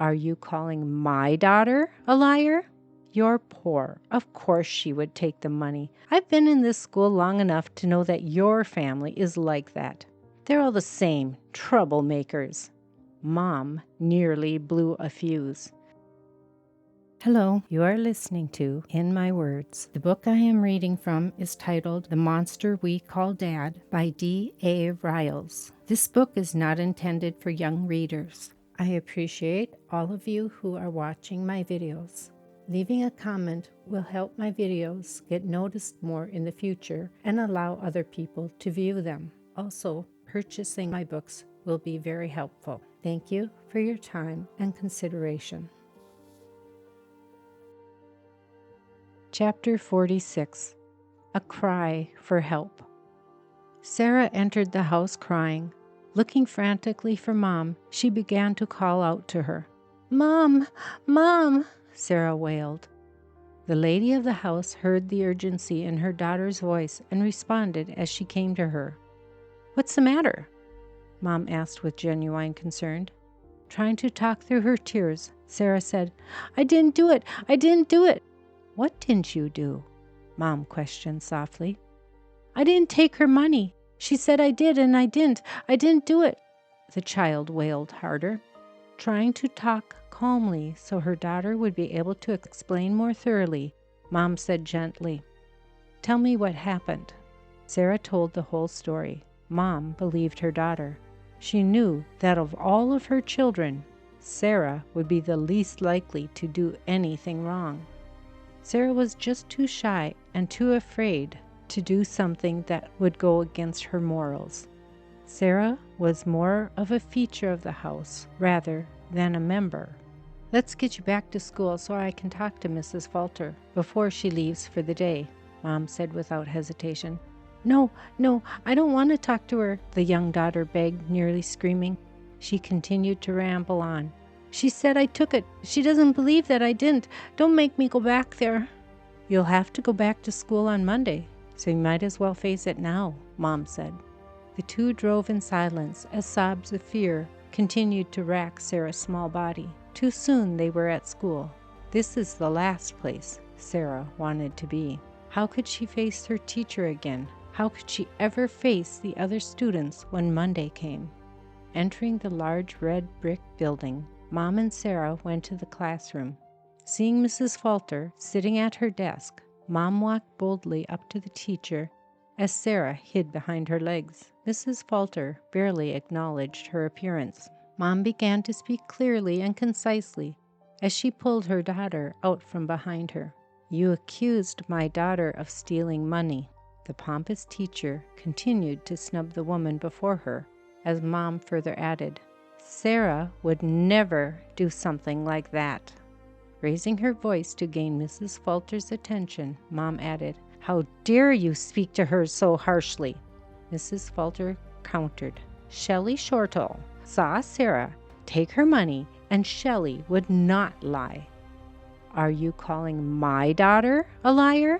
Are you calling my daughter a liar? You're poor. Of course she would take the money. I've been in this school long enough to know that your family is like that. They're all the same, troublemakers. Mom nearly blew a fuse. Hello, you are listening to In My Words. The book I am reading from is titled The Monster We Call Dad by D.A. Riles. This book is not intended for young readers. I appreciate all of you who are watching my videos. Leaving a comment will help my videos get noticed more in the future and allow other people to view them. Also, purchasing my books will be very helpful. Thank you for your time and consideration. Chapter 46. A Cry for Help. Sarah entered the house crying. Looking frantically for Mom, she began to call out to her. "Mom! Mom!" Sarah wailed. The lady of the house heard the urgency in her daughter's voice and responded as she came to her. "What's the matter?" Mom asked with genuine concern. Trying to talk through her tears, Sarah said, "I didn't do it! I didn't do it!" "What didn't you do?" Mom questioned softly. "I didn't take her money. She said I did, and I didn't. I didn't do it." The child wailed harder. Trying to talk calmly so her daughter would be able to explain more thoroughly, Mom said gently, "Tell me what happened." Sarah told the whole story. Mom believed her daughter. She knew that of all of her children, Sarah would be the least likely to do anything wrong. Sarah was just too shy and too afraid to do something that would go against her morals. Sarah was more of a feature of the house rather than a member. "Let's get you back to school so I can talk to Mrs. Falter before she leaves for the day," Mom said without hesitation. No, I don't want to talk to her," the young daughter begged, nearly screaming. She continued to ramble on. "She said I took it. She doesn't believe that I didn't. Don't make me go back there." "You'll have to go back to school on Monday, so you might as well face it now," Mom said. The two drove in silence as sobs of fear continued to rack Sarah's small body. Too soon they were at school. This is the last place Sarah wanted to be. How could she face her teacher again? How could she ever face the other students when Monday came? Entering the large red brick building, Mom and Sarah went to the classroom. Seeing Mrs. Falter sitting at her desk, Mom walked boldly up to the teacher as Sarah hid behind her legs. Mrs. Falter barely acknowledged her appearance. Mom began to speak clearly and concisely as she pulled her daughter out from behind her. "You accused my daughter of stealing money." The pompous teacher continued to snub the woman before her as Mom further added, "Sarah would never do something like that." Raising her voice to gain Mrs. Falter's attention, Mom added, "How dare you speak to her so harshly?" Mrs. Falter countered, "Shelley Shortall saw Sarah take her money, and Shelley would not lie." "Are you calling my daughter a liar?"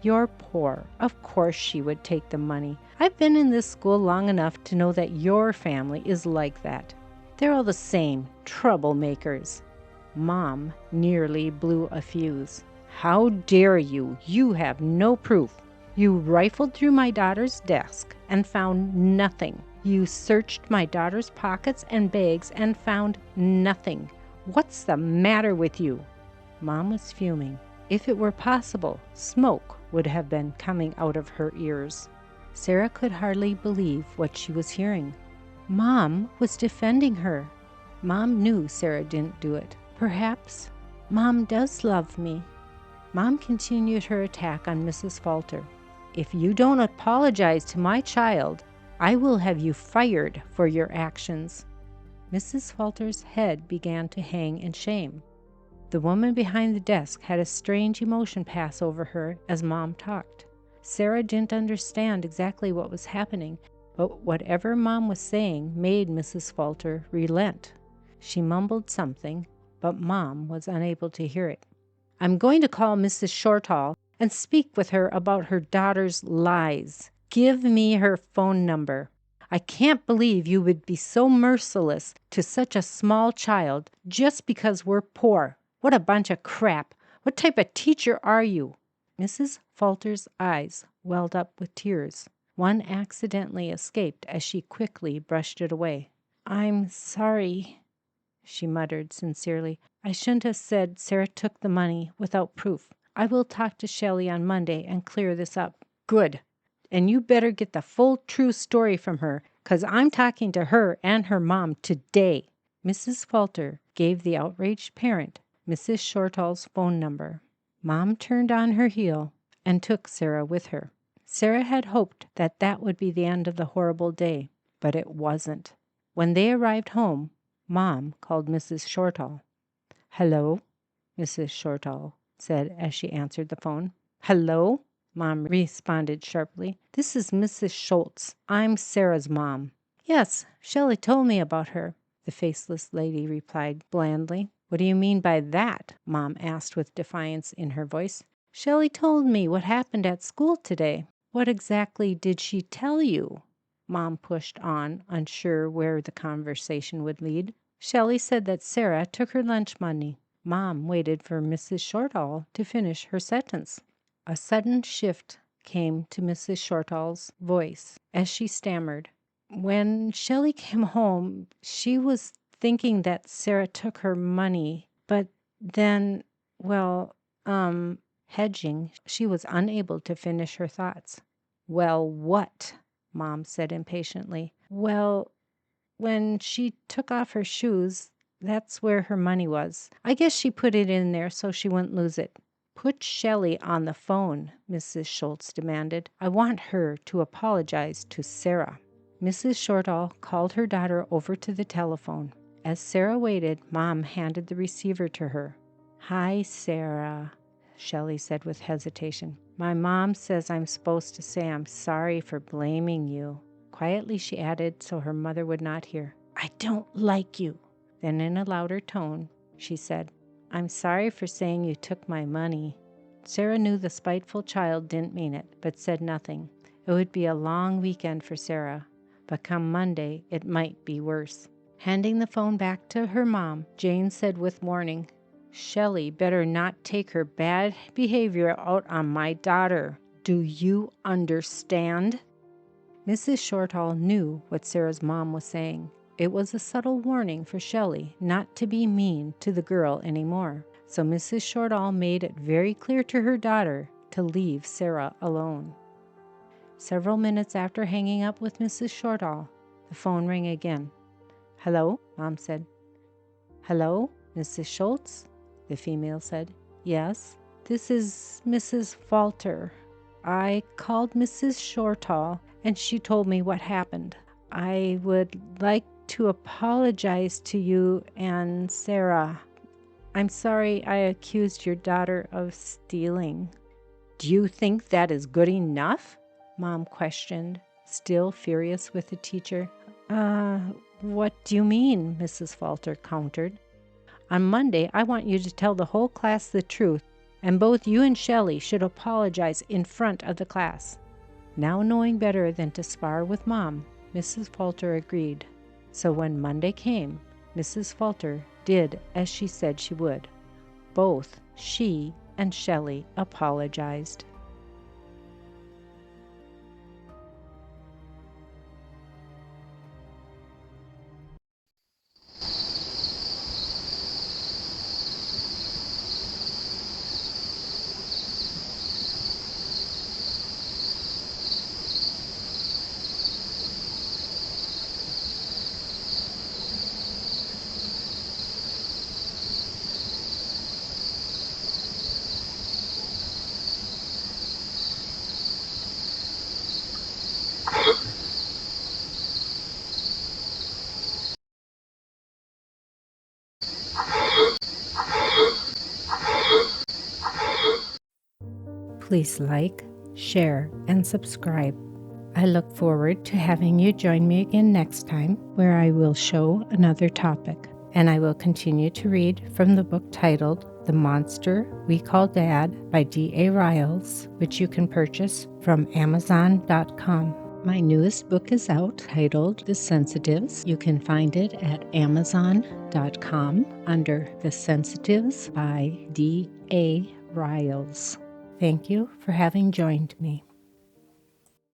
"You're poor. Of course she would take the money. I've been in this school long enough to know that your family is like that. They're all the same, troublemakers." Mom nearly blew a fuse. "How dare you? You have no proof. You rifled through my daughter's desk and found nothing. You searched my daughter's pockets and bags and found nothing. What's the matter with you?" Mom was fuming. If it were possible, smoke would have been coming out of her ears. Sarah could hardly believe what she was hearing. Mom was defending her. Mom knew Sarah didn't do it. Perhaps Mom does love me. Mom continued her attack on Mrs. Falter. "If you don't apologize to my child, I will have you fired for your actions." Mrs. Falter's head began to hang in shame. The woman behind the desk had a strange emotion pass over her as Mom talked. Sarah didn't understand exactly what was happening, but whatever Mom was saying made Mrs. Falter relent. She mumbled something, but Mom was unable to hear it. "I'm going to call Mrs. Shortall and speak with her about her daughter's lies. Give me her phone number. I can't believe you would be so merciless to such a small child just because we're poor. What a bunch of crap. What type of teacher are you?" Mrs. Falter's eyes welled up with tears. One accidentally escaped as she quickly brushed it away. "I'm sorry," she muttered sincerely. "I shouldn't have said Sarah took the money without proof. I will talk to Shelley on Monday and clear this up." "Good. And you better get the full true story from her, 'cause I'm talking to her and her mom today." Mrs. Falter gave the outraged parent Mrs. Shortall's phone number. Mom turned on her heel and took Sarah with her. Sarah had hoped that that would be the end of the horrible day, but it wasn't. When they arrived home, Mom called Mrs. Shortall. "Hello," Mrs. Shortall said as she answered the phone. "Hello," Mom responded sharply. "This is Mrs. Schultz. I'm Sarah's mom." "Yes, Shelley told me about her," the faceless lady replied blandly. "What do you mean by that?" Mom asked with defiance in her voice. "Shelley told me what happened at school today." "What exactly did she tell you?" Mom pushed on, unsure where the conversation would lead. "Shelley said that Sarah took her lunch money." Mom waited for Mrs. Shortall to finish her sentence. A sudden shift came to Mrs. Shortall's voice as she stammered. "When Shelley came home, she was thinking that Sarah took her money, but then, well, hedging, she was unable to finish her thoughts. "Well, what?" Mom said impatiently. "Well, when she took off her shoes, that's where her money was. I guess she put it in there so she wouldn't lose it." "Put Shelley on the phone," Mrs. Schultz demanded. "I want her to apologize to Sarah." Mrs. Shortall called her daughter over to the telephone. As Sarah waited, Mom handed the receiver to her. "Hi, Sarah," Shelley said with hesitation. "My mom says I'm supposed to say I'm sorry for blaming you." Quietly she added so her mother would not hear, "I don't like you." Then in a louder tone, she said, "I'm sorry for saying you took my money." Sarah knew the spiteful child didn't mean it, but said nothing. It would be a long weekend for Sarah, but come Monday it might be worse. Handing the phone back to her mom, Jane said with warning, "Shelley better not take her bad behavior out on my daughter. Do you understand?" Mrs. Shortall knew what Sarah's mom was saying. It was a subtle warning for Shelley not to be mean to the girl anymore. So Mrs. Shortall made it very clear to her daughter to leave Sarah alone. Several minutes after hanging up with Mrs. Shortall, the phone rang again. "Hello," Mom said. "Hello, Mrs. Schultz?" the female said. "Yes, this is Mrs. Falter. I called Mrs. Shortall, and she told me what happened. I would like to apologize to you and Sarah. I'm sorry I accused your daughter of stealing." "Do you think that is good enough?" Mom questioned, still furious with the teacher. What do you mean?" Mrs. Falter countered. "On Monday, I want you to tell the whole class the truth, and both you and Shelley should apologize in front of the class." Now knowing better than to spar with Mom, Mrs. Falter agreed. So when Monday came, Mrs. Falter did as she said she would. Both she and Shelley apologized. Please like, share, and subscribe. I look forward to having you join me again next time, where I will show another topic, and I will continue to read from the book titled The Monster We Call Dad by D.A. Riles, which you can purchase from Amazon.com. My newest book is out, titled The Sensitives. You can find it at Amazon.com under The Sensitives by D.A. Riles. Thank you for having joined me.